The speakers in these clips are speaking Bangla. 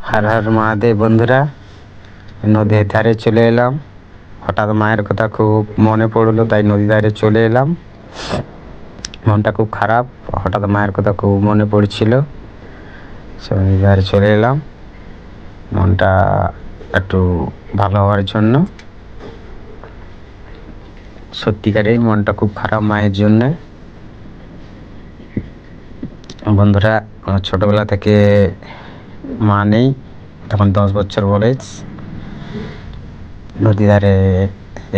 হর হর মহাদেব বন্ধুরা, নদীর ধারে চলে এলাম। হঠাৎ মায়ের কথা খুব মনে পড়লো, তাই নদীর ধারে চলে এলাম। মনটা খুব খারাপ, হঠাৎ মায়ের কথা খুব মনে পড়ছিল, নদীর ধারে চলে এলাম মনটা একটু ভালো হওয়ার জন্য। সত্যিকারেই মনটা খুব খারাপ মায়ের জন্যে। বন্ধুরা, ছোটবেলা থেকে মা নেই, তখন 10 বছর বয়স। নদী ধারে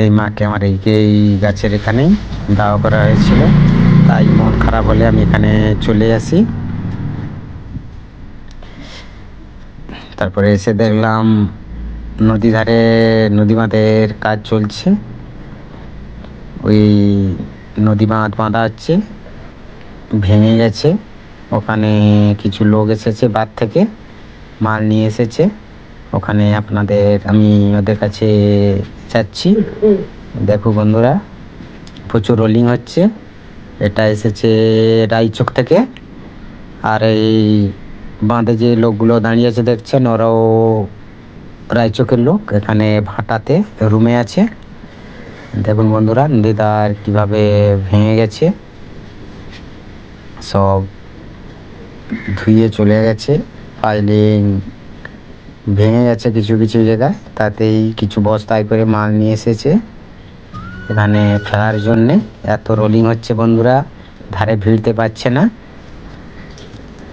এই মাকে আমার এই গাছের এখানেই দাওয়া করা হয়েছিল, তাই মন খারাপ হলে আমি এখানে চলে আসি। তারপরে এসে দেখলাম নদী ধারে নদী বাঁধের কাজ চলছে। ওই নদী বাঁধ বাঁধা হচ্ছে, ভেঙে গেছে। ওখানে কিছু লোক এসেছে, বাঁধ থেকে মাল নিয়ে এসেছে। ওখানে আমি ওদের কাছে যাচ্ছি। দেখো বন্ধুরা, প্রচুর রোলিং হচ্ছে। এটা এসেছে রায়চক থেকে। আর এই বাঁধে যে লোকগুলো দাঁড়িয়ে আছে দেখছেন, ওরাও রায়চকের লোক। এখানে ভাটাতে রুমে আছে। দেখুন বন্ধুরা, নদীটা কীভাবে ভেঙে গেছে, সব ধুয়ে চলে গেছে। পাইলিং ভেঙে গেছে কিছু কিছু জায়গায়, তাতেই কিছু বস্তায় করে মাল নিয়ে এসেছে এখানে ফেলার জন্যে। এত রোলিং হচ্ছে বন্ধুরা, ধারে ভিড়তে পারছে না।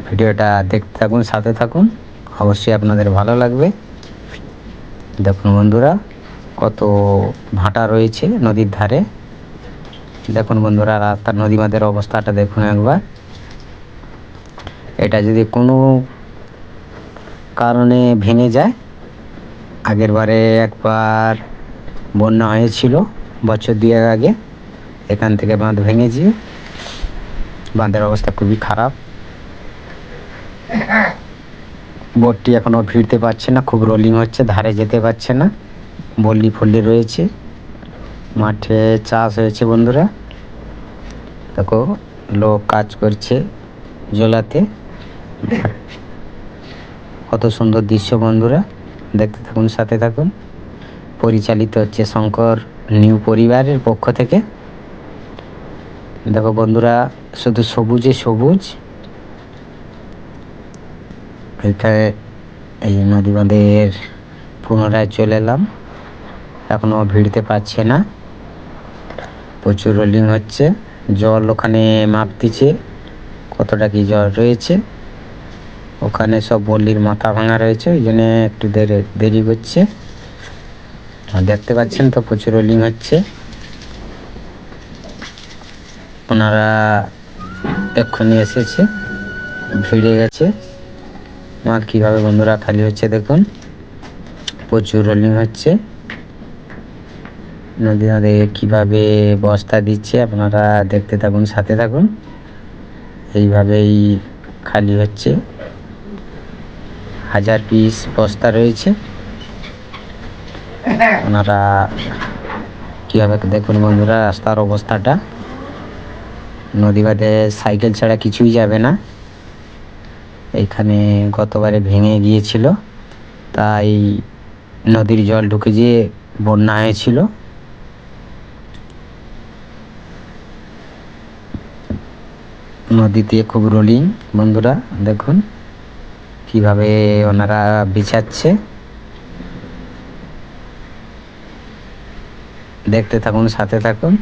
ভিডিওটা দেখতে থাকুন, সাথে থাকুন, অবশ্যই আপনাদের ভালো লাগবে। দেখুন বন্ধুরা, কত ভাটা রয়েছে নদীর ধারে। দেখুন বন্ধুরা, রাস্তার নদী বাঁধের অবস্থাটা দেখুন একবার। এটা যদি কোনো কারণে ভেঙে যায়, আগের বারে একবার বন্যা হয়েছিল বছর 2 আগে, এখান থেকে বাঁধ ভেঙেছে। বাঁধের অবস্থা খুবই খারাপ। বোটটি এখনও ফিরতে পারছে না, খুব রোলিং হচ্ছে, ধারে যেতে পারছে না। বল্লি ফল্লি রয়েছে, মাঠে চাষ হয়েছে বন্ধুরা। দেখো, লোক কাজ করছে জলাতে। কত সুন্দর দৃশ্য বন্ধুরা, দেখতে থাকুন, সাথে থাকুন। পরিচালিত হচ্ছে শঙ্কর নিউ পরিবারের পক্ষ থেকে। দেখো বন্ধুরা, শুধু সবুজে সবুজ। এখানে এই নদী বাঁধের পুনরায় চলে এলাম। এখনও ভিড়তে পারছে না, প্রচুর রোলিং হচ্ছে। জল ওখানে মাপ দিচ্ছে কতটা কি জল রয়েছে। ওখানে সব বল্লির মাথা ভাঙা রয়েছে, ওই জন্য একটু দেরি করছে। দেখতে পাচ্ছেন তো, প্রচুর রোলিং হচ্ছে। ওনারা এক্ষুনি এসেছে, ভিড়ে গেছে। মাল কীভাবে বন্ধুরা খালি হচ্ছে দেখুন, প্রচুর রোলিং হচ্ছে। নদী নদে কীভাবে বস্তা দিচ্ছে, আপনারা দেখতে থাকুন, সাথে থাকুন। এইভাবেই খালি হচ্ছে। 1000 পিস বস্তা রয়েছে। ওনারা কীভাবে দেখুন বন্ধুরা, রাস্তার অবস্থাটা। নদী বাঁধে সাইকেল ছাড়া কিছুই যাবে না। এইখানে গতবারে ভেঙে গিয়েছিল, তাই নদীর জল ঢুকে যেয়ে বন্যা হয়েছিল। নদীতে খুব রোলিং বন্ধুরা, দেখুন কিভাবে ওনারা বিছাচ্ছে। দেখতে থাকুন, সাথে থাকুন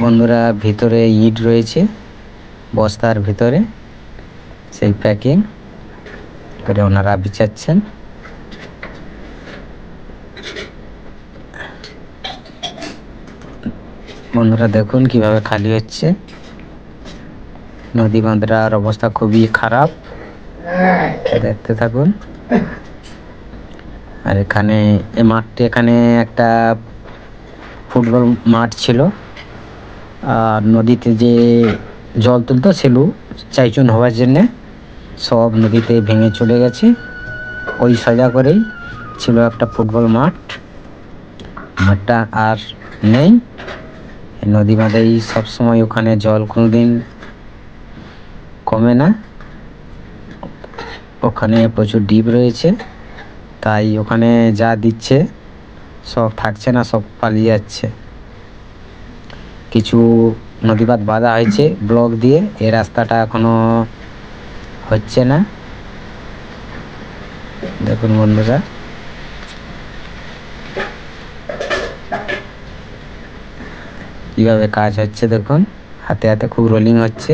বন্ধুরা। ভিতরে ইট রয়েছে বস্তার ভিতরে, সেই প্যাকিং করে ওনারা বিছাচ্ছেন। বন্ধুরা দেখুন কিভাবে খালি হচ্ছে। নদী বাঁধটার অবস্থা খুবই খারাপ, দেখতে থাকুন। আর এখানে এই মাঠটি, এখানে একটা ফুটবল মাঠ ছিল। আর নদীতে যে জল তুলতো সেগুলো চাইচুন হওয়ার জন্যে সব নদীতে ভেঙে চলে গেছে। ওই সোজা করেই ছিল একটা ফুটবল মাঠ, মাঠটা আর নেই। নদী বাঁধেই সবসময় ওখানে জল কোনোদিন কমে না। ওখানে প্রচুর ডিপ রয়েছে, তাই ওখানে যা দিচ্ছে সব থাকছে না, সব পালিয়ে যাচ্ছে। কিছু নদীবাঁধ বাঁধা হয়েছে ব্লক দিয়ে, এই রাস্তাটা এখনো হচ্ছে না। দেখুন বন্ধুরা, কিভাবে কাজ হচ্ছে দেখুন, হাতে হাতে খুব রোলিং হচ্ছে।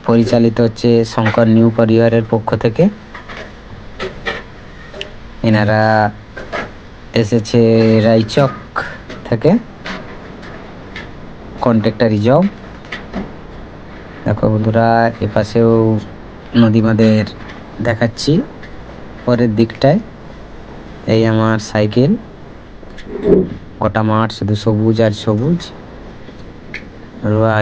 পরিচালিত হচ্ছে শঙ্কর নিউ পরিবারের পক্ষ থেকে। এনারা এসেছে রায়চক থেকে, কন্ট্রাক্টরি জব। দেখো বন্ধুরা, এপাশেও নদী বাঁধের দেখাচ্ছি পরের দিকটায়। এই আমার সাইকেল, গোটা মাঠ শুধু সবুজ আর সবুজ। রোয়া